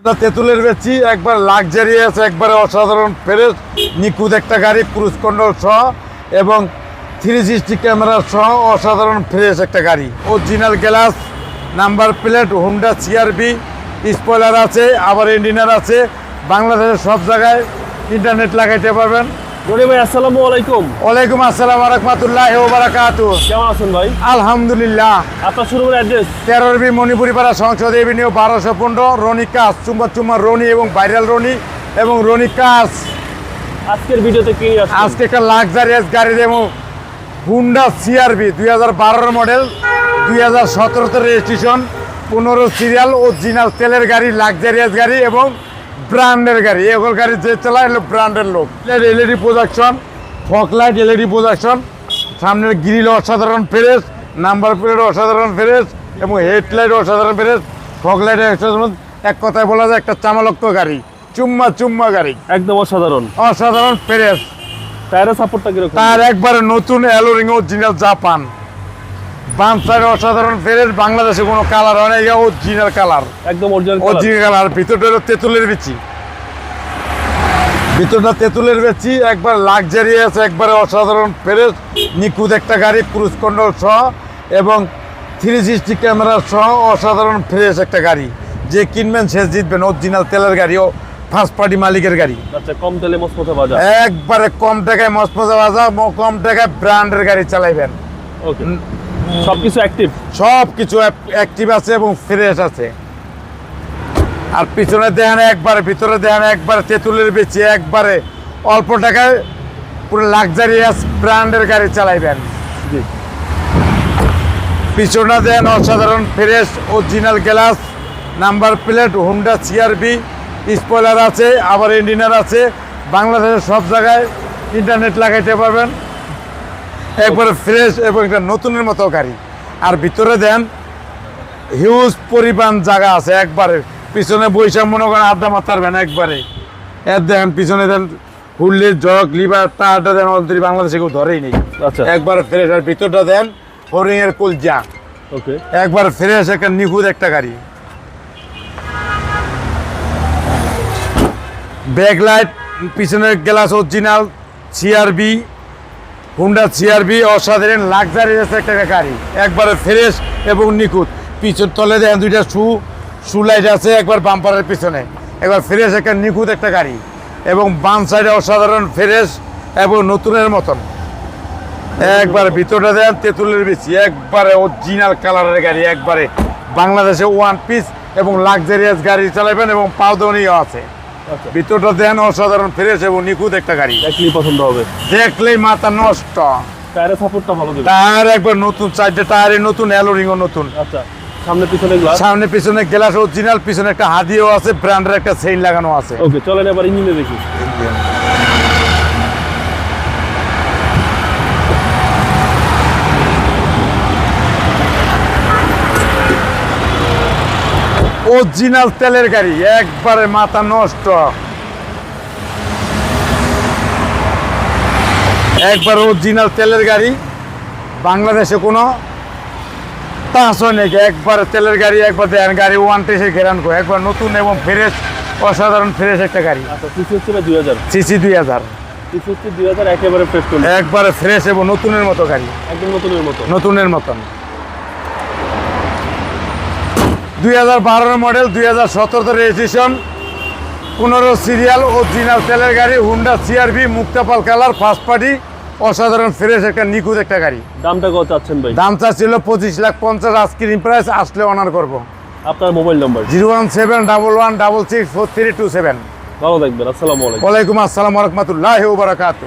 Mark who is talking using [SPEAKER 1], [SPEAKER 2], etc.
[SPEAKER 1] তেঁতুলের বেচি একবার লাক্সারিয়াস একবারে অসাধারণ ফ্রেশ নিখুঁত একটা গাড়ি ক্রুজ কন্ট্রোল সহ এবং 360 ক্যামেরা সহ অসাধারণ ফ্রেশ একটা গাড়ি। Original glass, number plate, Honda CRV, spoiler আছে, আবার ইঞ্জিনিয়ার আছে। বাংলাদেশের সব জায়গায় ইন্টারনেট লাগাইতে পারবেন।
[SPEAKER 2] রনি ভাই আসসালামু আলাইকুম।
[SPEAKER 1] ওয়ালাইকুম আসসালাম ওয়া রাহমাতুল্লাহি ওয়া বারাকাতুহু।
[SPEAKER 2] কেমন আছেন ভাই?
[SPEAKER 1] আলহামদুলিল্লাহ।
[SPEAKER 2] আপনার শোরুমের অ্যাড্রেস
[SPEAKER 1] 13 মণিপুরি পাড়া, সংসদ এভিনিউ, 1215, রনি কাস, চুম্বা রনি এবং ভাইরাল রনি এবং রনি কাস।
[SPEAKER 2] আজকের ভিডিওতে কি নিয়ে আসছেন?
[SPEAKER 1] আজকে একটা লাক্সারিয়াস গাড়ি দেবো, Honda CRB 2012 model, 2017 registration, 15 serial, original তেলের গাড়ি, লাক্সারিয়াস গাড়ি এবং ব্র্যান্ডের গাড়ি। এগুলো গাড়ি যে চালায় হলো ব্র্যান্ডের লোক। LED projection, fog light, LED projection, সামনের গ্রিল অসাধারণ ফ্রেশ, নাম্বার প্লেট অসাধারণ ফ্রেশ এবং হেডলাইট অসাধারণ ফ্রেশ, ফগ লাইট অসাধারণ। এক কথায় বলা যায় একটা চামালক্ত গাড়ি, চুম্মা গাড়ি,
[SPEAKER 2] একদম অসাধারণ
[SPEAKER 1] অসাধারণ ফ্রেশ।
[SPEAKER 2] টায়ারের সাপোর্টটা কিরকম?
[SPEAKER 1] তার একবারে নতুন অ্যালোরিং অরিজিনাল জাপান। বাম সাইড অসাধারণ ফ্রেশ, বাংলাদেশে কোনো কালার হয় না, এটা অরিজিনাল কালার,
[SPEAKER 2] একদম অরিজিনাল
[SPEAKER 1] কালার। ভিতরটা হলো তেঁতুলের বিচি, ভিতরটা তেঁতুলের বেচি একবার লাক্সারিয়াস একবারে অসাধারণ ফ্রেশ নিখুঁত একটা গাড়ি ক্রুজ কন্ট্রোল সহ এবং 360 ক্যামেরা সহ অসাধারণ ফ্রেশ একটা গাড়ি। যে কিনবেন সে জিতবেন। অরিজিনাল তেলের গাড়ি ও ফার্স্ট পার্টি মালিকের গাড়ি।
[SPEAKER 2] আচ্ছা, কম তেলে মসমসে বাজা,
[SPEAKER 1] একবারে কম টাকায় মসমসে বাজা, কম টাকায় ব্র্যান্ডের গাড়ি চালাইবেন।
[SPEAKER 2] ওকে, সবকিছু অ্যাক্টিভ,
[SPEAKER 1] সব কিছু অ্যাক্টিভ আছে এবং ফ্রেশ আছে। আর পিছনে দেখেন একবারে, ভিতরে দেখেন একবারে তেঁতুলের বেচি একবারে অল্প টাকায় পুরো লাক্সারিয়াস ব্র্যান্ডের গাড়ি চালাইবেন।
[SPEAKER 2] জি।
[SPEAKER 1] পিছনে দেন অসাধারণ fresh, original glass, number plate, Honda CRV, spoiler আছে, আবার ইঞ্জিনিয়ার আছে। বাংলাদেশের সব জায়গায় ইন্টারনেট লাগাইতে পারবেন। একবারে ফ্রেশ এবং একটা নতুনের মতো গাড়ি। আর ভিতরে দেন হিউজ পরিমাণ জায়গা আছে। একবারে পিছনে বৈশাখ মনে করেন আড্ডা মারবেন একবারে। এর দেখেন পিছনে দেন হুল্লির জগ, লিভার, তারটা দেন অলরেডি বাংলাদেশে কেউ ধরেই নেই।
[SPEAKER 2] আচ্ছা,
[SPEAKER 1] একবার ফ্রেশ। আর ভিতরটা দেন হরিং এর কলজা,
[SPEAKER 2] ওকে,
[SPEAKER 1] একবার ফ্রেশ একটা নিখুঁত একটা গাড়ি। ব্যাকলাইট, পিছনের glass original CRV, Honda CRV, অসাধারণ লাক্সারিয়াস একটা গাড়ি, একবারে ফ্রেশ এবং নিখুঁত। পিছন তলে দেন দুইটা শু লাইট আছে, একবার বাম্পারের পিছনে একবার ফ্রেশ একটা নিখুঁত একটা গাড়ি এবং বাম সাইডে অসাধারণ ফ্রেশ এবং নতুনের মতন। একবার ভিতরটা দেন তেঁতুলের বেশি, একবারে অরিজিনাল কালারের গাড়ি, একবারে বাংলাদেশে ওয়ান পিস এবং লাক্সারিয়াস গাড়ি চালাবেন এবং পাউদনীয় আছে।
[SPEAKER 2] আচ্ছা,
[SPEAKER 1] ভিতরটা দেন অসাধারণ ফ্রেশ এবং নিখুঁত একটা গাড়ি,
[SPEAKER 2] দেখলেই পছন্দ হবে,
[SPEAKER 1] দেখলেই মাথা নষ্ট।
[SPEAKER 2] টায়ারের সাপোর্টটা ভালো দেবে,
[SPEAKER 1] টায়ার একবার নতুন, চারটে টায়ারে নতুন, অ্যালোরিংও নতুন।
[SPEAKER 2] আচ্ছা, সামনে পিছনে গ্লাস,
[SPEAKER 1] সামনে পিছনে গ্লাস অরিজিনাল, পিছনে একটা হাদিও আছে, ব্র্যান্ডের একটা চেইন লাগানো আছে।
[SPEAKER 2] ওকে, চলেন এবার ইঞ্জিনে দেখি।
[SPEAKER 1] অরিজিনাল তেলের গাড়ি, একবারে মাথা নষ্ট, একবার অরিজিনাল তেলের গাড়ি। বাংলাদেশে কোনো টাচ হয় নাকি, একবার তেলের গাড়ি। একবার দেন গাড়ি 130 ঘেরান করে, একবার নতুন এবং ফ্রেশ, অসাধারণ ফ্রেশ একটা গাড়ি।
[SPEAKER 2] আচ্ছা, সিসি হচ্ছে 2000,
[SPEAKER 1] সিসি 2000,
[SPEAKER 2] সিসি হচ্ছে 2000, একেবারে ফ্রেশ করুন,
[SPEAKER 1] একবারে ফ্রেশ এবং নতুনের মতো গাড়ি,
[SPEAKER 2] একদম নতুনের মতো,
[SPEAKER 1] নতুনের মতন। 2012 মডেল, 2017 রেজিস্ট্রেশন, 15 সিরিয়াল, অরিজিনাল তেলের গাড়ি, হুন্ডা সিআরবি, মুক্তাপাল কালার, ফার্স্ট পার্টি, অসাধারণ ফ্রেশ একটা নিখুঁত একটা গাড়ি।
[SPEAKER 2] দামটা কত চাচ্ছেন ভাই?
[SPEAKER 1] দাম চাচ্ছিল 25,50,000, আজকের প্রাইস, আসলে অনার করবো।
[SPEAKER 2] আপনার মোবাইল নাম্বার?
[SPEAKER 1] 01711164327।
[SPEAKER 2] ভালো থাকবেন, আসসালামু আলাইকুম।
[SPEAKER 1] ওয়ালাইকুম আসসালাম ওয়া রাহমাতুল্লাহি ওয়া বারাকাতুহু।